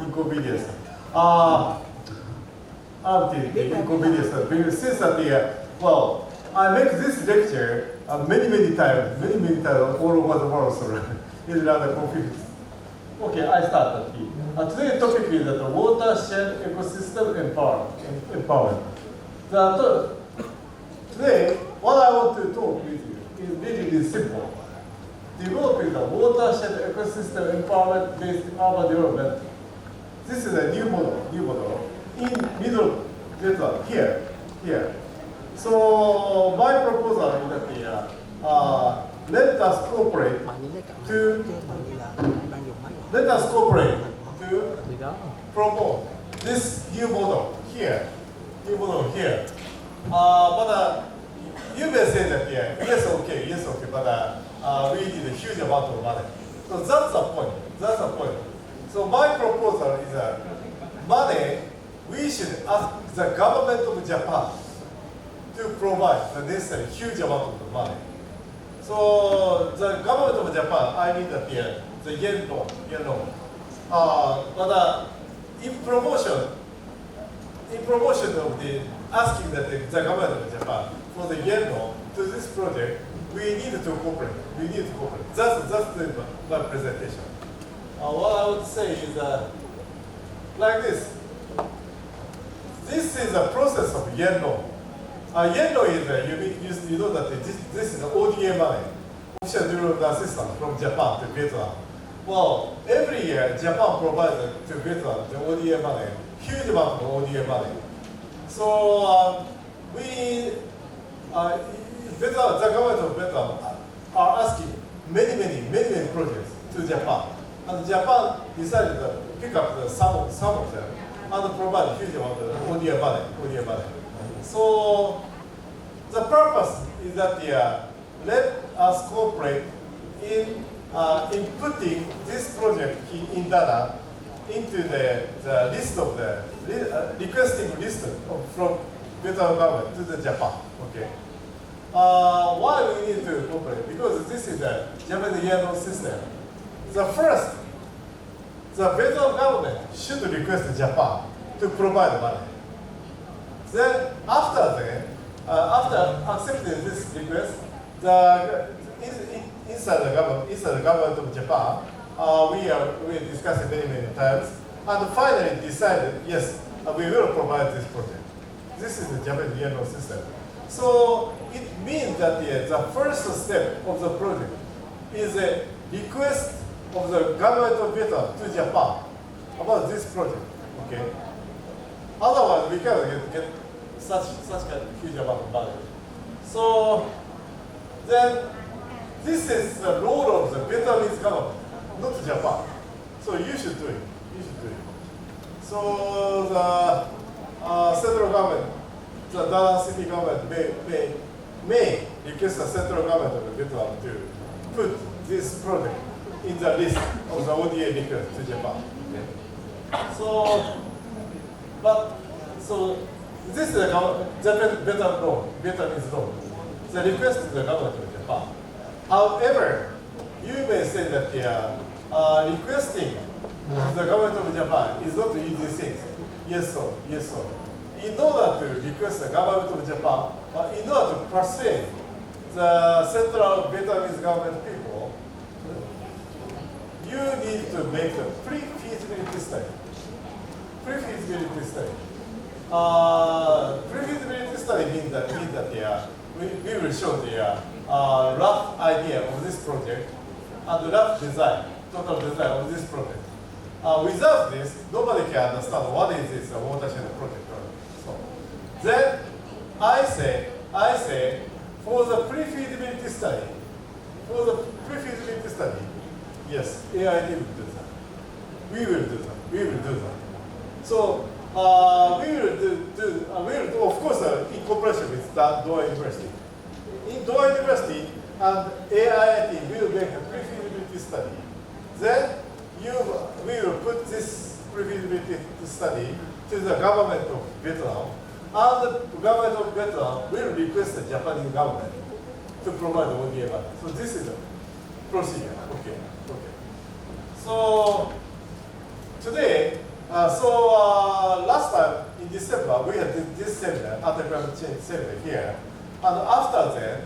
inconvenience. Inconvenience. Because since that well, I make this lecture many times all over the world, so it's rather confused. Okay, I start. Today's topic is the watershed ecosystem empowerment. Today, what I want to talk with you is really simple. Developing the watershed ecosystem empowerment based urban development. This is a new model in middle Vietnam, here. So my proposal is that let us cooperate to promote this new model here. But you may say that yes, okay, but we need a huge amount of money. So that's the point. So my proposal is money. We should ask the government of Japan to provide the necessary huge amount of money. So the government of Japan, I mean that the yen loan. But in promotion of the asking that the government of Japan for the yen loan to this project, we need to cooperate. That's my presentation. What I would say is like this. This is a process of yen loan. Yen loan is you know that this is ODA money, official development assistance from Japan to Vietnam. Well, every year Japan provides to Vietnam the ODA money, huge amount of ODA money. So the government of Vietnam are asking many projects to Japan, and Japan decided to pick up some of them and provide a huge amount of ODA money. So the purpose is that let us cooperate in putting this project in data into the list of the requesting list from Vietnam government to the Japan. Okay. Why we need to cooperate? Because this is a Japanese yen loan system. The Vietnam government should request Japan to provide money. Then after accepting this request, inside the government of Japan, we discussed it many times, and finally decided yes, we will provide this project. This is the Japanese yen loan system. So it means that the first step of the project is a request of the government of Vietnam to Japan about this project. Okay. Otherwise, we cannot get such kind of huge amount of money. So then, this is the role of the Vietnamese government, not Japan. So you should do it. So the central government, the Dallas city government may request the central government of Vietnam to put this project in the list of the ODA request to Japan. Okay. So this is the Vietnamese law. The request to the government of Japan. However, you may say that requesting the government of Japan is not an easy thing. Yes, sir. In order to request the government of Japan, in order to persuade the central Vietnamese government people, you need to make a pre-feasibility study. Pre-feasibility study means that we will show the rough idea of this project and the rough design, total design of this project. Without this, nobody can understand what is this watershed project. So then I say for the pre-feasibility study, yes, AIIT will do that. We will do that. So we will do of course in cooperation with Doha University. In Doha University and AIIT will make a pre-feasibility study. Then we will put this pre-feasibility study to the government of Vietnam, and the government of Vietnam will request the Japanese government to provide the ODA money. So this is the procedure. Okay. So today Last time in December, we had this seminar, anti-climate change seminar here. And after that,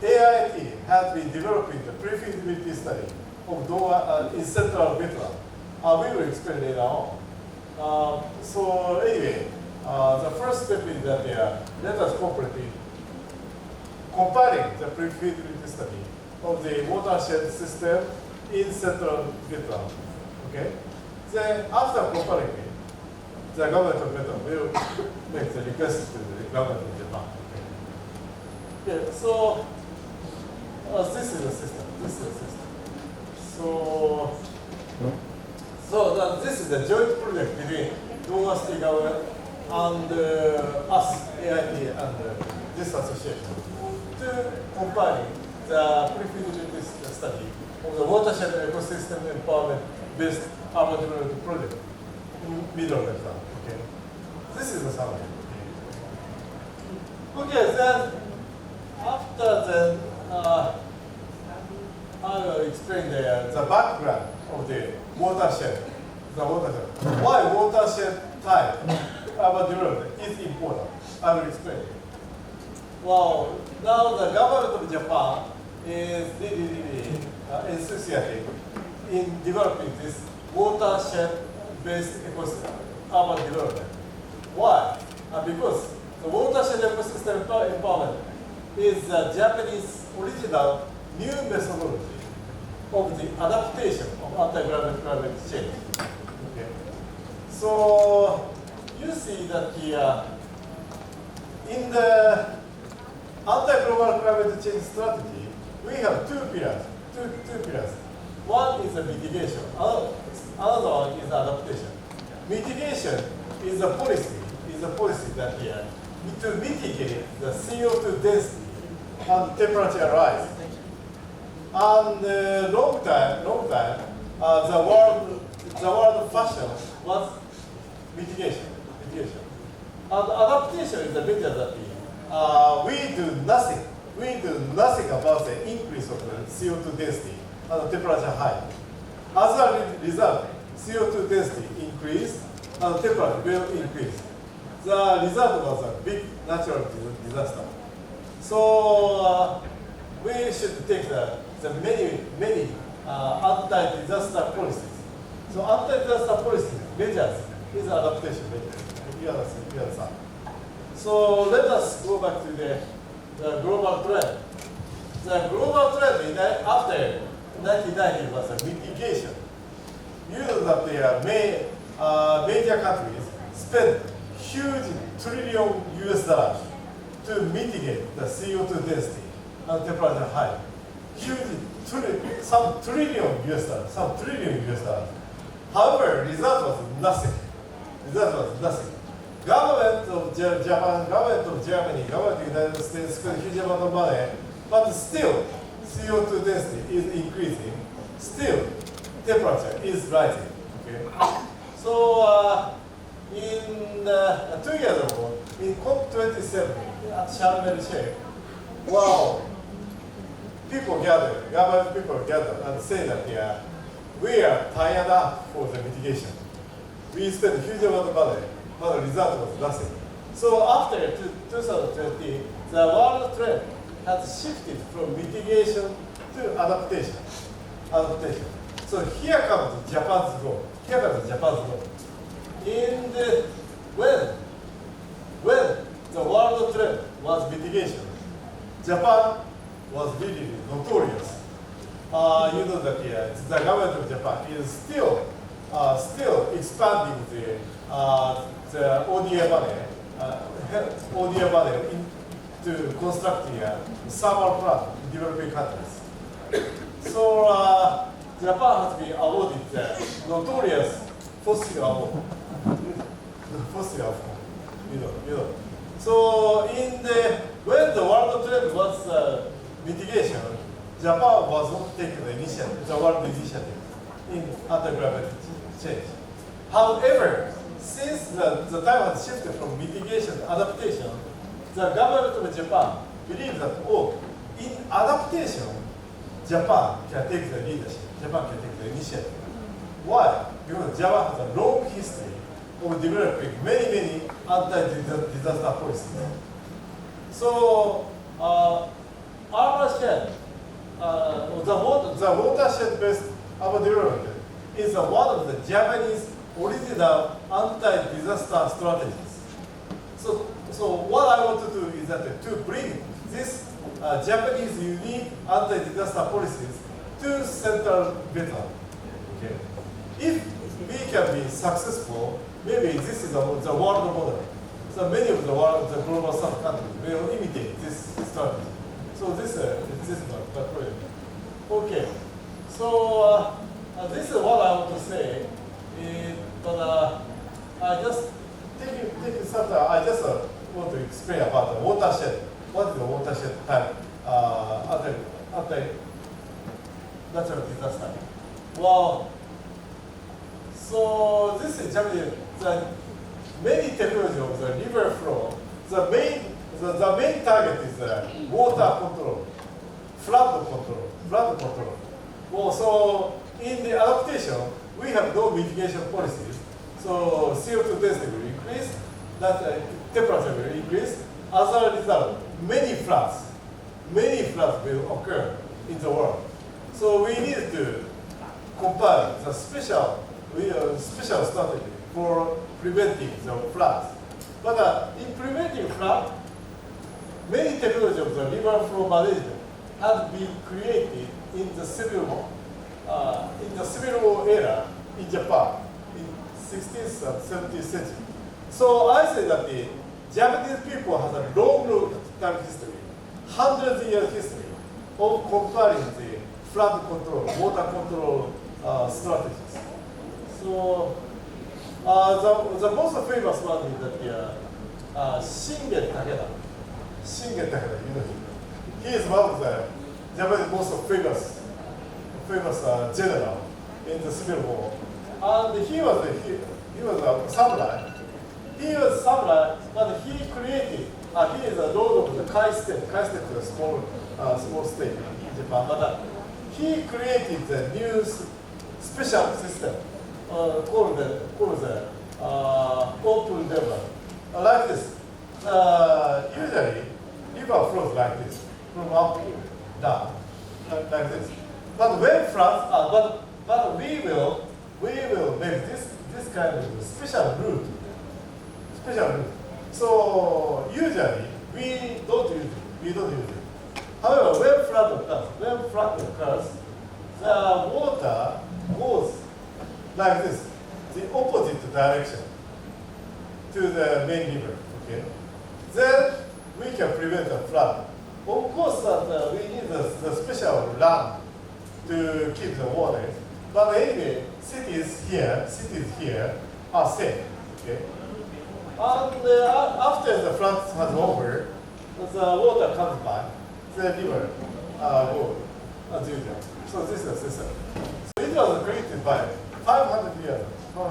AIIT has been developing the pre-feasibility study of Đông Á in central Vietnam. We will explain later on. So anyway, the first step is that let us cooperate compiling the pre-feasibility study of the watershed system in central Vietnam. Okay? Then after compiling it, the government of Vietnam will make the request to the government of Japan. Okay? Yeah, so this is the system. This is the system. So this is the joint project between Đông Á State government and us, AIIT, and this association to compile the pre-feasibility study of the watershed ecosystem empowerment based urban development project in middle of Vietnam. Okay, this is the summary. Okay, then after then I will explain the background of the watershed. Why watershed type urban development is important. I will explain it. Well, now the government of Japan is really enthusiastic in developing this watershed-based ecosystem urban development. Why? Because the watershed ecosystem empowerment is the Japanese original new methodology of the adaptation of anti-climate change. Okay. So you see that here in the anti-global climate change strategy, we have two pillars. Two pillars. One is the mitigation. Another one is adaptation. Mitigation is a policy. That here to mitigate the CO2 density and temperature rise. And long time, the world fashion was mitigation. And adaptation is the measure that we do nothing about the increase of the CO2 density and temperature high. As a result, CO2 density increased and temperature will increase. The result was a big natural disaster. So we should take the many anti-disaster policies. So anti-disaster policies measures is adaptation measures. You understand? So let us go back to the global trend. The global trend after 1990 was a mitigation. You know that the major countries spent huge trillion US dollars to mitigate the CO2 density and temperature high. Some trillion US dollars. However, result was nothing. Government of Japan, government of Germany, government of the United States spend huge amount of money, but still CO2 density is increasing. Still, temperature is rising. Okay. So in 2 years ago, in COP27 at Sharm el Sheikh, wow, government people gathered and say that we are tired up for the mitigation. We spent a huge amount of money, but the result was nothing. So after 2020, the world trend has shifted from mitigation to adaptation. So here comes Japan's goal. When the world trend was mitigation, Japan was really notorious. You know that the government of Japan is still expanding the ODA money into constructing a thermal plant in developing countries. So Japan has been awarded the notorious fossil award. So when the world trend was mitigation, Japan was not taking the initiative, the world initiative in anti-climate change. However, since the time has shifted from mitigation to adaptation, the government of Japan believes that, in adaptation, Japan can take the leadership. Japan can take the initiative. Why? Because Japan has a long history of developing many anti-disaster policies. So, watershed, the watershed-based urban development is one of the Japanese original anti-disaster strategies. So what I want to do is that to bring this Japanese unique anti-disaster policies to central Vietnam. Okay. If we can be successful, maybe this is the world model. So many of the global south countries will imitate this strategy. So this is my point. Okay. So this is what I want to say. But I just taking some time. I just want to explain about the watershed. What is the watershed type natural disaster? Well, so this is Japanese. The many technology of the river flow. The main target is water control, flood control. Well, so in the adaptation, we have no mitigation policies. So CO2 density will increase, that temperature will increase. As a result, many floods will occur in the world. So we need to compile the special strategy for preventing the floods. But in preventing flood, many technologies of the river flow management have been created in the civil war era in Japan in 16th and 17th century. So I say that the Japanese people has a long time history, hundreds of years history of compiling the flood control, water control strategies. So the most famous one is that Shingen Takeda. Shingen Takeda, you know him. He is one of the Japanese most famous general in the Civil War. And he was a samurai. He was a samurai, but he created, he is a lord of the Kai state. Kai state is a small state in Japan. But he created the new special system called the open river. Like this. Usually, river flows like this, from up down, like this. But when floods, but we will make this kind of special route. So usually we don't use it. However, when flood occurs, the water goes like this, the opposite direction to the main river. Okay, then we can prevent a flood. Of course, we need the special land to keep the water. But anyway, cities here are safe. Okay, and after the flood has over, the water comes back, the river goes as usual. So this is the system. So it was created by 500 years ago.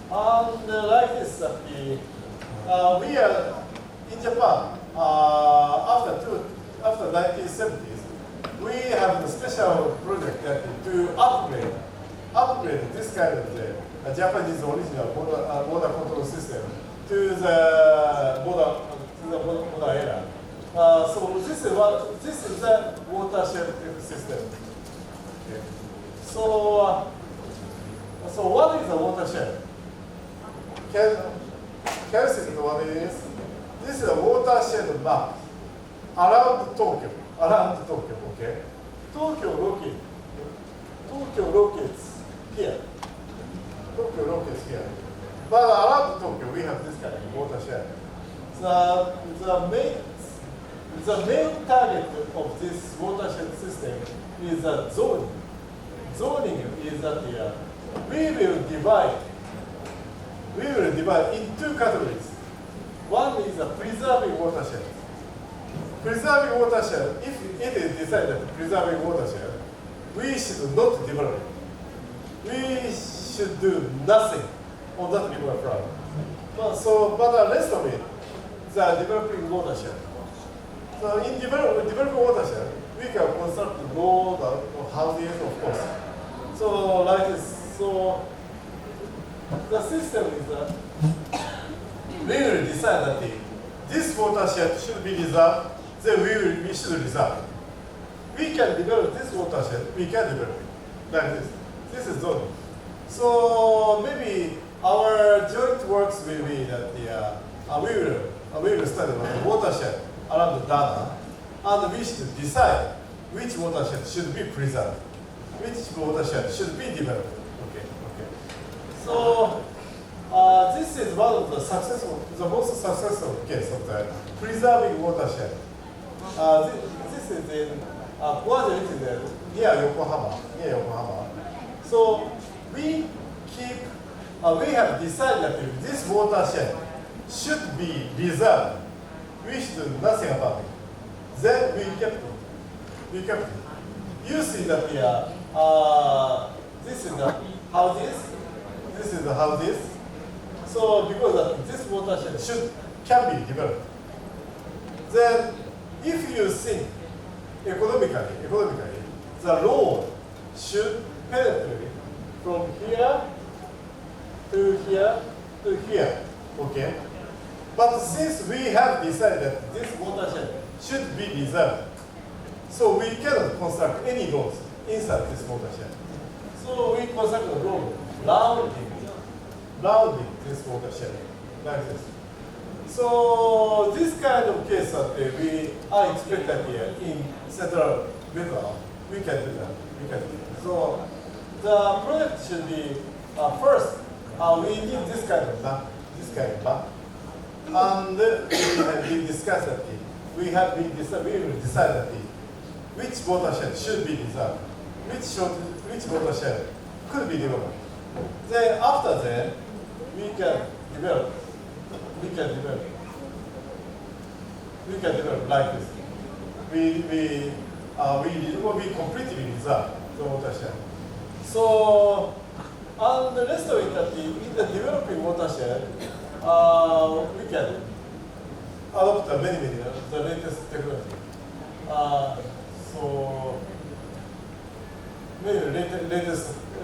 And like this, we are in Japan after 1970s. We have a special project that to upgrade this kind of the Japanese original water control system to the modern era. So this is the watershed system. Okay. So what is a watershed? Can you see what it is? This is a watershed map around Tokyo. Okay? Tokyo locates here. But around Tokyo, we have this kind of watershed. The main target of this watershed system is zoning. Zoning is that we will divide in two categories. One is preserving watershed. Preserving watershed, if it is decided that preserving watershed, we should not develop it. We should do nothing on that river front. But the rest of it, the developing watershed. So in developing watershed, we can construct roads or houses, of course. So like this. So the system is we will decide that this watershed should be reserved, then we should reserve it. We can develop this watershed, we can develop it like this. This is zoning. So maybe our joint works will be that we will study the watershed around the Dana, and we should decide which watershed should be preserved, which watershed should be developed. Okay. So this is one of the most successful case of the preserving watershed. This is in Guangzhou, it is near Yokohama. So we have decided that this watershed should be reserved. We should do nothing about it. Then we kept it. You see that this is the houses. This is the houses. So because this watershed can be developed. Then if you think economically, the road should penetrate from here to here to here. Okay? But since we have decided that this watershed should be reserved, so we cannot construct any roads inside this watershed. So we construct a road rounding this watershed like this. So this kind of case that we are expected here in central Vietnam, we can do that. So the project should be first we need this kind of map. And we discussed that we will decide that which watershed should be reserved, which watershed could be developed. Then after that, we can develop like this. We completely reserve the watershed. So and the rest of it that in the developing watershed, we can adopt many the latest technology. So maybe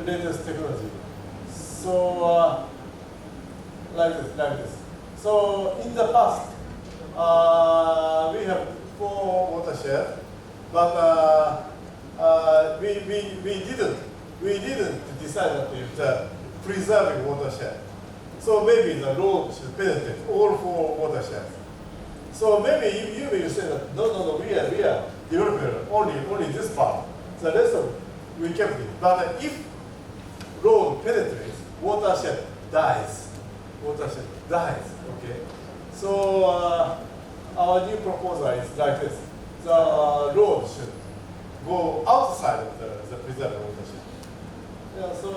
latest technology. So like this. So in the past, we have 4 watersheds, but we didn't decide that it's preserving watershed. So maybe the road should penetrate all 4 watersheds. So maybe you will say that no, we are developing only this part. The rest of it we kept it. But if road penetrates, watershed dies. Okay. So our new proposal is like this: the road should go outside of the preserved watershed. Yeah, so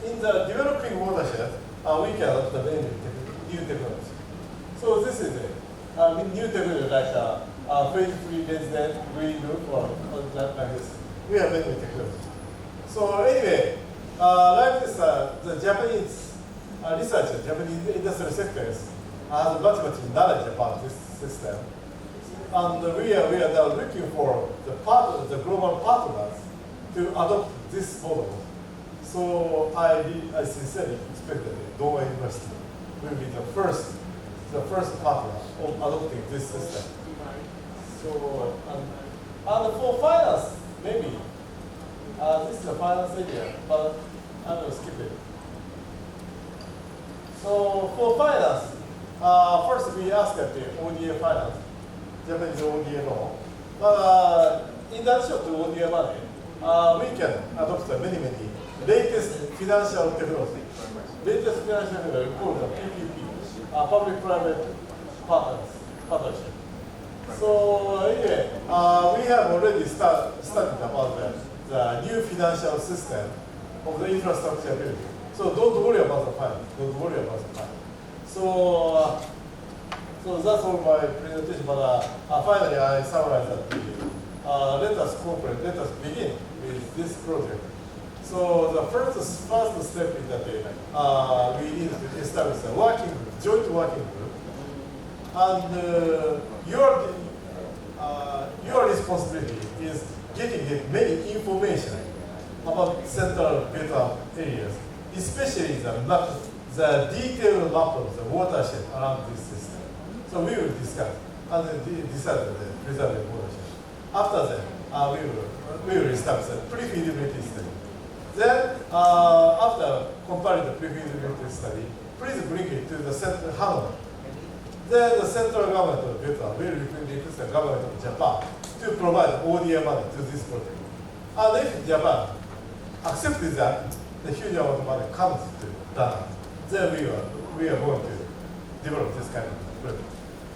in the developing watershed, we can adopt the new technology. So this is it. New technology like phase-free resident, green roof, or like this. We have many technologies. So anyway, like this, the Japanese researchers, Japanese industrial sectors have much knowledge about this system. And we are now looking for the global partners to adopt this model. So I sincerely expect that Đông Á University will be the first partner of adopting this system. So and for finance, maybe this is the finance area, but I will skip it. So for finance, first we ask at the ODA finance, Japanese ODA law. But in addition to ODA money, we can adopt many latest financial technology. Latest financial technology called the PPP, public-private partnership. So anyway, we have already studied about the new financial system of the infrastructure building. So don't worry about the finance. So that's all my presentation. But finally, I summarize that. Let us begin with this project. So the first step is that we need to establish a joint working group, and your responsibility is getting many information about central Vietnam areas especially the map, the detailed map of the watershed around this system. So we will discuss and decide the preserved watershed. After that, we will establish a pre-feasibility study. Then, after comparing the pre-feasibility study, please bring it to the central Hanoi. Then the central government of Vietnam will request the government of Japan to provide ODA money to this project. And if Japan accepts that, the huge amount of money comes to Dana. Then we are going to develop this kind of project.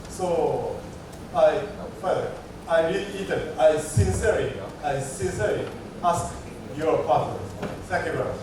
So I reiterate, I sincerely ask your partners. Thank you very much.